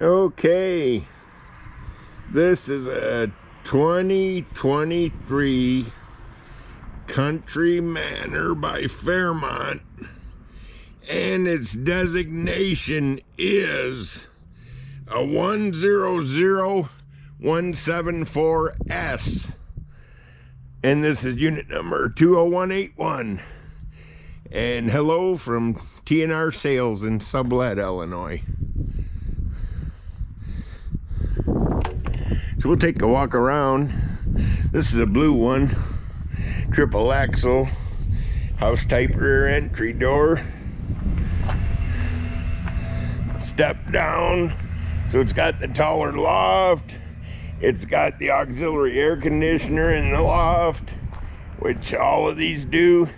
Okay, this is a 2023 Country Manor by Fairmont, and its designation is a 100174S, and this is unit number 20181. And hello from T&R Sales in Sublette, Illinois. So we'll take a walk around. This is a blue one, triple axle, house type rear entry door. Step down, so it's got the taller loft. It's got the auxiliary air conditioner in the loft, which all of these do.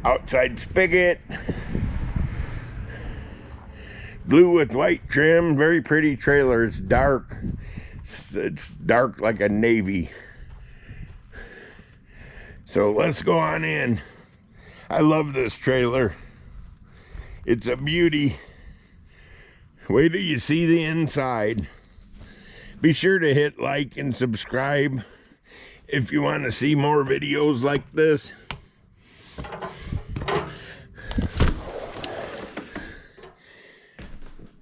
Outside spigot, blue with white trim, very pretty trailer. It's dark. It's dark like a navy. So let's go on in. I love this trailer. It's a beauty. Wait till you see the inside. Be sure to hit like and subscribe if you want to see more videos like this.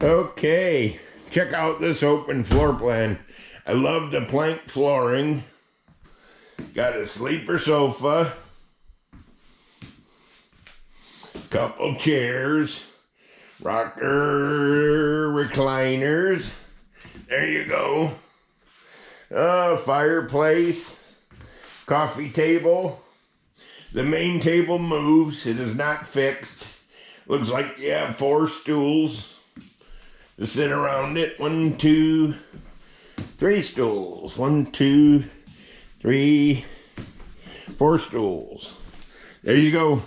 Okay, check out this open floor plan. I love the plank flooring. Got a sleeper sofa, couple chairs, rocker recliners. There you go. Fireplace, coffee table. The main table moves. It is not fixed. Looks like you have 4 stools to sit around it. 1, 2, 3 stools. 1, 2, 3, 4 stools. There you go.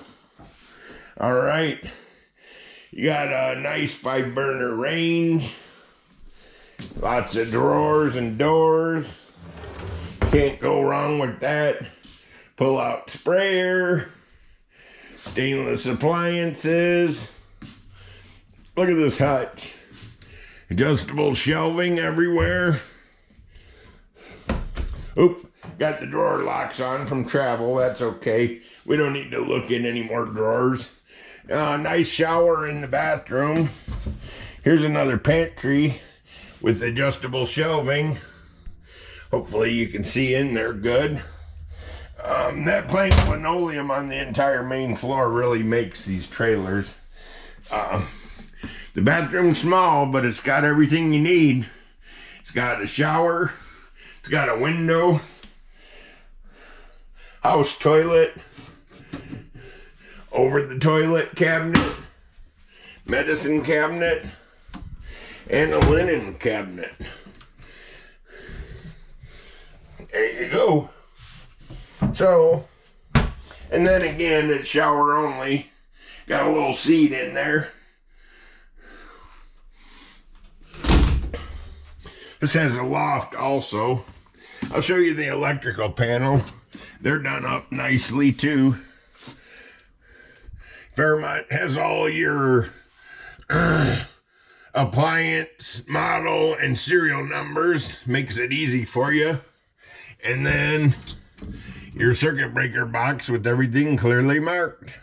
All right. You got a nice 5-burner range. Lots of drawers and doors. Can't go wrong with that. Pull-out sprayer. Stainless appliances. Look at this hutch. Adjustable shelving everywhere. Oop, got the drawer locks on from travel. That's okay. We don't need to look in any more drawers. Nice shower in the bathroom. Here's another pantry with adjustable shelving. Hopefully you can see in there good. That plank linoleum on the entire main floor really makes these trailers. The bathroom's small, but it's got everything you need. It's got a shower. It's got a window. House toilet. Over the toilet cabinet. Medicine cabinet. And a linen cabinet. There you go. So, and then again, it's shower only. Got a little seat in there. This has a loft also. I'll show you the electrical panel. They're done up nicely too. Fairmont has all your appliance, model, and serial numbers. Makes it easy for you. And then your circuit breaker box with everything clearly marked.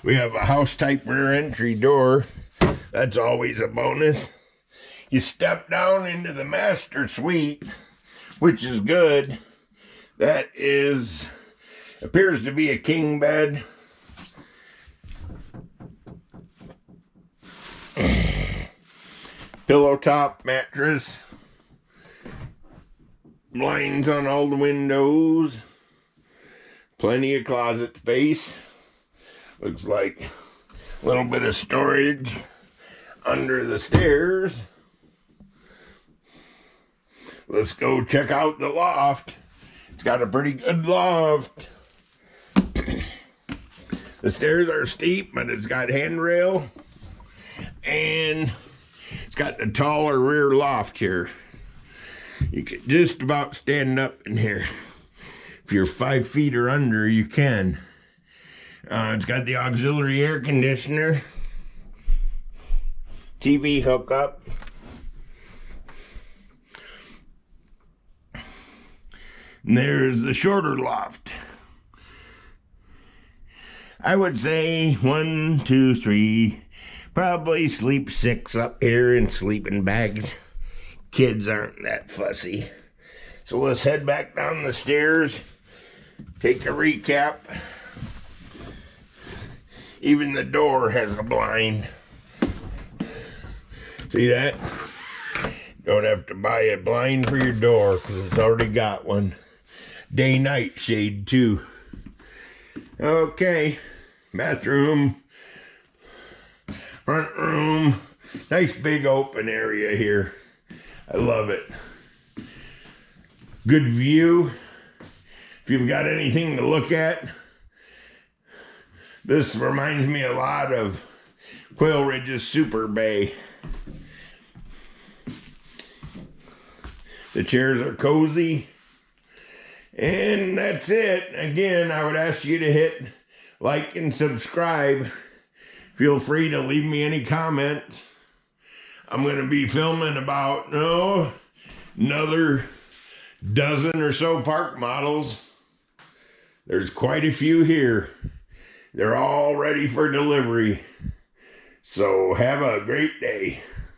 We have a house type rear entry door. That's always a bonus. You step down into the master suite, which is good. That appears to be a king bed. Pillow top mattress. Blinds on all the windows. Plenty of closet space. Looks like a little bit of storage under the stairs. Let's go check out the loft. It's got a pretty good loft. The stairs are steep, but it's got handrail. And it's got the taller rear loft here. You can just about stand up in here. If you're 5 feet or under, you can. It's got the auxiliary air conditioner. TV hookup. And there's the shorter loft. I would say 1, 2, 3, probably sleep 6 up here in sleeping bags. Kids aren't that fussy. So let's head back down the stairs, take a recap. Even the door has a blind. See that? Don't have to buy a blind for your door because it's already got one. Day-night shade too. Okay, bathroom, front room, nice big open area here. I love it. Good view. If you've got anything to look at, this reminds me a lot of Quail Ridge's Super Bay. The chairs are cozy. And that's it. Again, I would ask you to hit like and subscribe. Feel free to leave me any comments. I'm going to be filming about, another dozen or so park models. There's quite a few here. They're all ready for delivery. So have a great day.